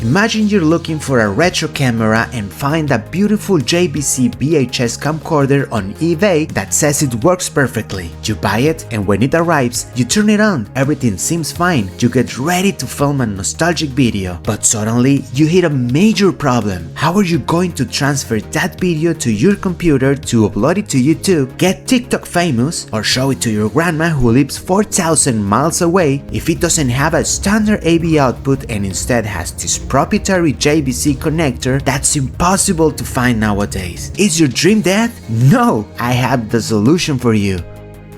Imagine you're looking for a retro camera and find a beautiful JVC VHS camcorder on eBay that says it works perfectly. You buy it, and when it arrives, you turn it on, everything seems fine, you get ready to film a nostalgic video. But suddenly, you hit a major problem. How are you going to transfer that video to your computer to upload it to YouTube, get TikTok famous, or show it to your grandma who lives 4,000 miles away if it doesn't have a standard AV output and instead has this proprietary JVC connector that's impossible to find nowadays? Is your dream dead? No, I have the solution for you.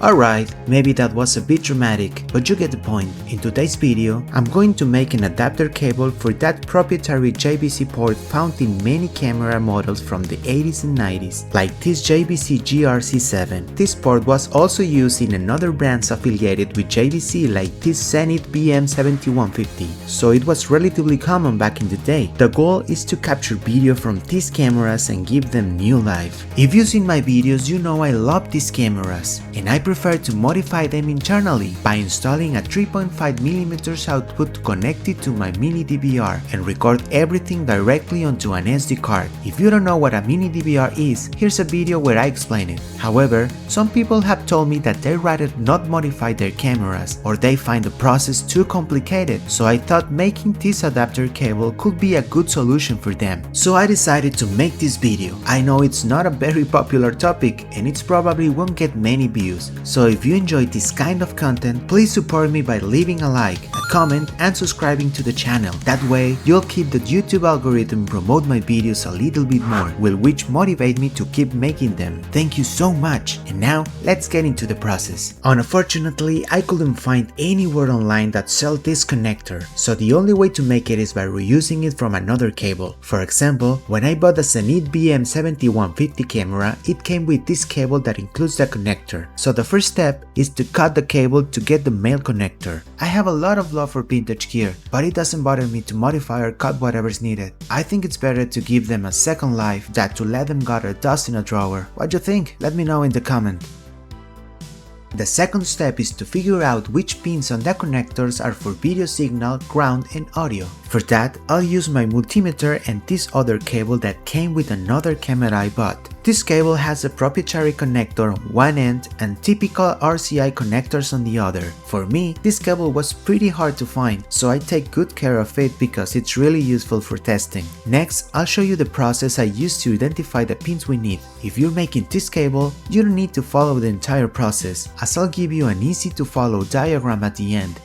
Alright, maybe that was a bit dramatic, but you get the point. In today's video, I'm going to make an adapter cable for that proprietary JVC port found in many camera models from the 80s and 90s, like this JVC GRC7. This port was also used in another brands affiliated with JVC like this Zenith BM7150, so it was relatively common back in the day. The goal is to capture video from these cameras and give them new life. If you've seen my videos, you know I love these cameras, and I prefer to modify them internally by installing a 3.5mm output connected to my mini DVR and record everything directly onto an SD card. If you don't know what a mini DVR is, here's a video where I explain it. However, some people have told me that they'd rather not modify their cameras or they find the process too complicated, so I thought making this adapter cable could be a good solution for them. So I decided to make this video. I know it's not a very popular topic and it probably won't get many views. So if you enjoy this kind of content, please support me by leaving a like, a comment, and subscribing to the channel. That way, you'll keep the YouTube algorithm promote my videos a little bit more, which motivate me to keep making them. Thank you so much. And now, let's get into the process. Unfortunately, I couldn't find anywhere online that sells this connector, so the only way to make it is by reusing it from another cable. For example, when I bought the Zenith BM7150 camera, it came with this cable that includes the connector. So the first step is to cut the cable to get the male connector. I have a lot of love for vintage gear, but it doesn't bother me to modify or cut whatever's needed. I think it's better to give them a second life than to let them gather dust in a drawer. What do you think? Let me know in the comment. The second step is to figure out which pins on the connectors are for video signal, ground, and audio. For that, I'll use my multimeter and this other cable that came with another camera I bought. This cable has a proprietary connector on one end and typical RCI connectors on the other. For me, this cable was pretty hard to find, so I take good care of it because it's really useful for testing. Next, I'll show you the process I used to identify the pins we need. If you're making this cable, you don't need to follow the entire process, as I'll give you an easy to follow diagram at the end.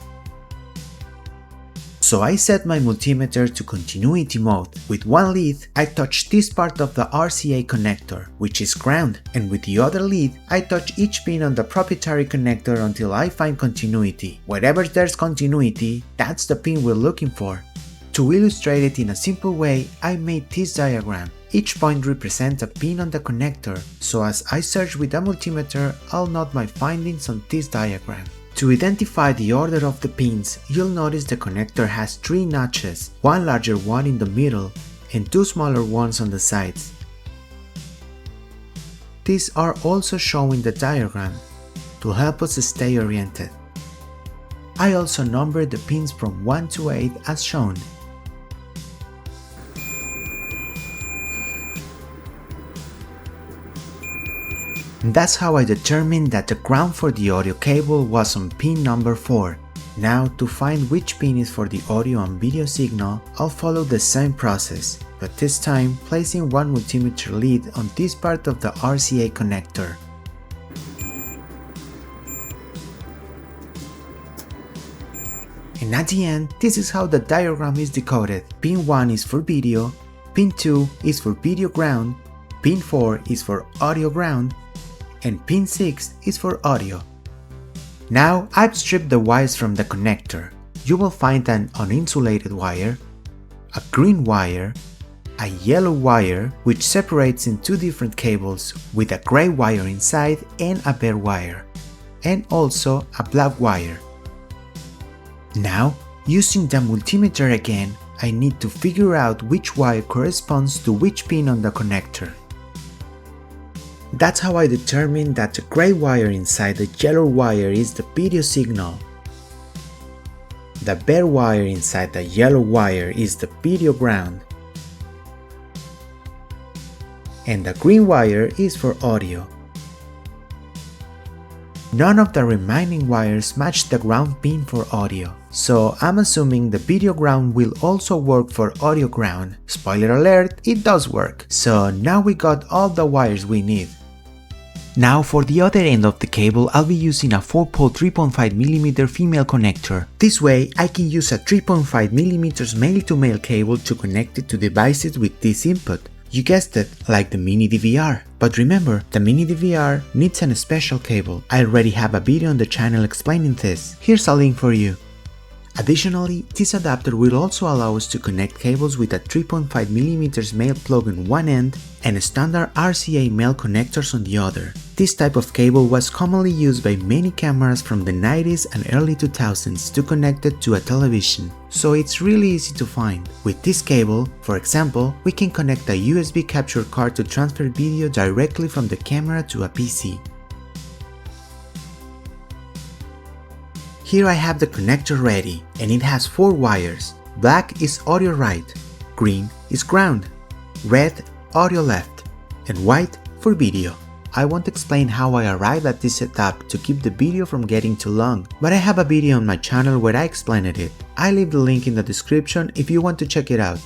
So I set my multimeter to continuity mode. With one lead, I touch this part of the RCA connector, which is ground, and with the other lead, I touch each pin on the proprietary connector until I find continuity. Wherever there's continuity, that's the pin we're looking for. To illustrate it in a simple way, I made this diagram. Each point represents a pin on the connector, so as I search with the multimeter, I'll note my findings on this diagram. To identify the order of the pins, you'll notice the connector has 3 notches, one larger one in the middle and 2 smaller ones on the sides. These are also shown in the diagram to help us stay oriented. I also numbered the pins from 1 to 8 as shown. That's how I determined that the ground for the audio cable was on pin number 4. Now, to find which pin is for the audio and video signal, I'll follow the same process, but this time placing one multimeter lead on this part of the RCA connector. And at the end, this is how the diagram is decoded. Pin 1 is for video, pin 2 is for video ground, pin 4 is for audio ground, and pin 6 is for audio. Now I've stripped the wires from the connector. You will find an uninsulated wire, a green wire, a yellow wire which separates in 2 different cables with a gray wire inside and a bare wire, and also a black wire. Now, using the multimeter again, I need to figure out which wire corresponds to which pin on the connector. That's how I determined that the gray wire inside the yellow wire is the video signal. The bare wire inside the yellow wire is the video ground, and the green wire is for audio. None of the remaining wires match the ground pin for audio, so I'm assuming the video ground will also work for audio ground. Spoiler alert, it does work. So now we got all the wires we need. Now for the other end of the cable, I'll be using a 4-pole 3.5mm female connector. This way, I can use a 3.5mm male-to-male cable to connect it to devices with this input. You guessed it, like the mini DVR. But remember, the mini DVR needs a special cable. I already have a video on the channel explaining this. Here's a link for you. Additionally, this adapter will also allow us to connect cables with a 3.5mm male plug on one end and standard RCA male connectors on the other. This type of cable was commonly used by many cameras from the 90s and early 2000s to connect it to a television, so it's really easy to find. With this cable, for example, we can connect a USB capture card to transfer video directly from the camera to a PC. Here I have the connector ready, and it has 4 wires. Black is audio right, green is ground, red audio left, and white for video. I won't explain how I arrived at this setup to keep the video from getting too long, but I have a video on my channel where I explained it. I'll leave the link in the description if you want to check it out.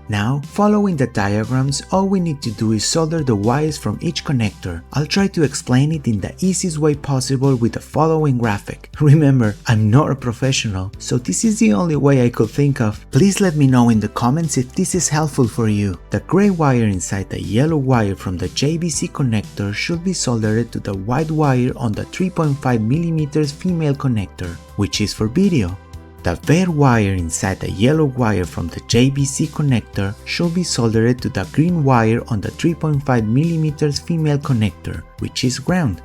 Now, following the diagrams, all we need to do is solder the wires from each connector. I'll try to explain it in the easiest way possible with the following graphic. Remember, I'm not a professional, so this is the only way I could think of. Please let me know in the comments if this is helpful for you. The gray wire inside the yellow wire from the JVC connector should be soldered to the white wire on the 3.5mm female connector, which is for video. The bare wire inside the yellow wire from the JVC connector should be soldered to the green wire on the 3.5mm female connector, which is ground.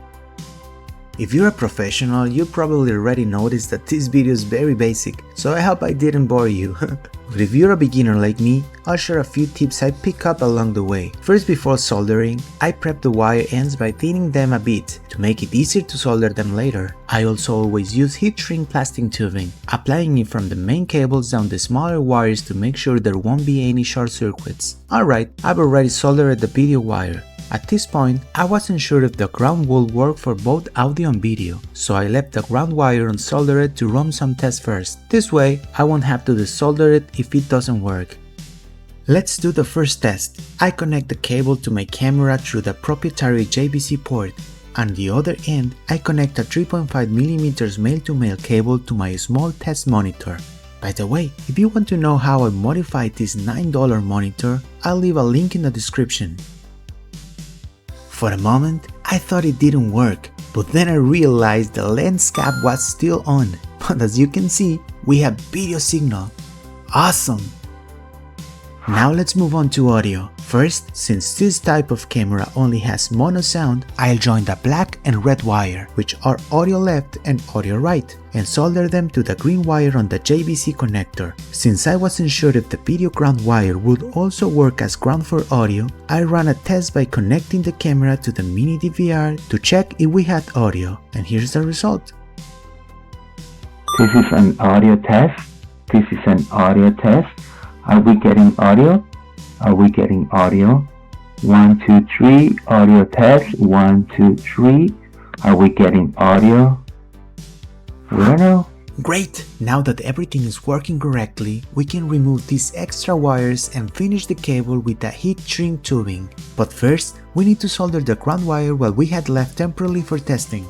If you're a professional, you probably already noticed that this video is very basic, so I hope I didn't bore you. But if you're a beginner like me, I'll share a few tips I pick up along the way. First, before soldering, I prep the wire ends by thinning them a bit to make it easier to solder them later. I also always use heat shrink plastic tubing, applying it from the main cables down the smaller wires to make sure there won't be any short circuits. Alright, I've already soldered the video wire. At this point, I wasn't sure if the ground would work for both audio and video, so I left the ground wire unsoldered to run some tests first. This way, I won't have to desolder it if it doesn't work. Let's do the first test. I connect the cable to my camera through the proprietary JVC port. On the other end, I connect a 3.5mm male-to-male cable to my small test monitor. By the way, if you want to know how I modified this $9 monitor, I'll leave a link in the description. For a moment, I thought it didn't work, but then I realized the lens cap was still on. But as you can see, we have video signal. Awesome! Now let's move on to audio. First, since this type of camera only has mono sound, I'll join the black and red wire, which are audio left and audio right, and solder them to the green wire on the JVC connector. Since I wasn't sure if the video ground wire would also work as ground for audio, I ran a test by connecting the camera to the mini DVR to check if we had audio, and here's the result. This is an audio test. This is an audio test. Are we getting audio? Are we getting audio? 1, 2, 3, audio test. 1, 2, 3. Are we getting audio? We don't know. Great! Now that everything is working correctly, we can remove these extra wires and finish the cable with the heat shrink tubing. But first, we need to solder the ground wire while we had left temporarily for testing.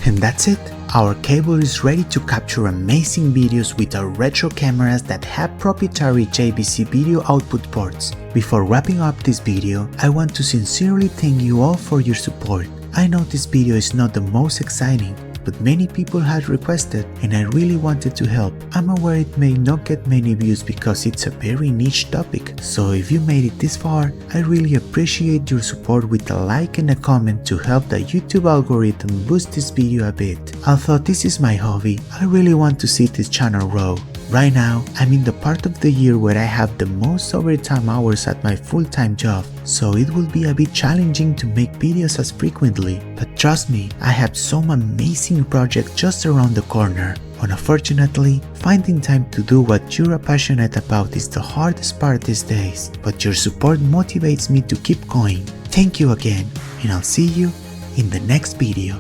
And that's it! Our cable is ready to capture amazing videos with our retro cameras that have proprietary JVC video output ports. Before wrapping up this video, I want to sincerely thank you all for your support. I know this video is not the most exciting, but many people had requested and I really wanted to help. I'm aware it may not get many views because it's a very niche topic, so if you made it this far, I really appreciate your support with a like and a comment to help the YouTube algorithm boost this video a bit. Although this is my hobby, I really want to see this channel grow. Right now, I'm in the part of the year where I have the most overtime hours at my full-time job, so it will be a bit challenging to make videos as frequently, but trust me, I have some amazing projects just around the corner. Unfortunately, finding time to do what you're passionate about is the hardest part these days, but your support motivates me to keep going. Thank you again, and I'll see you in the next video.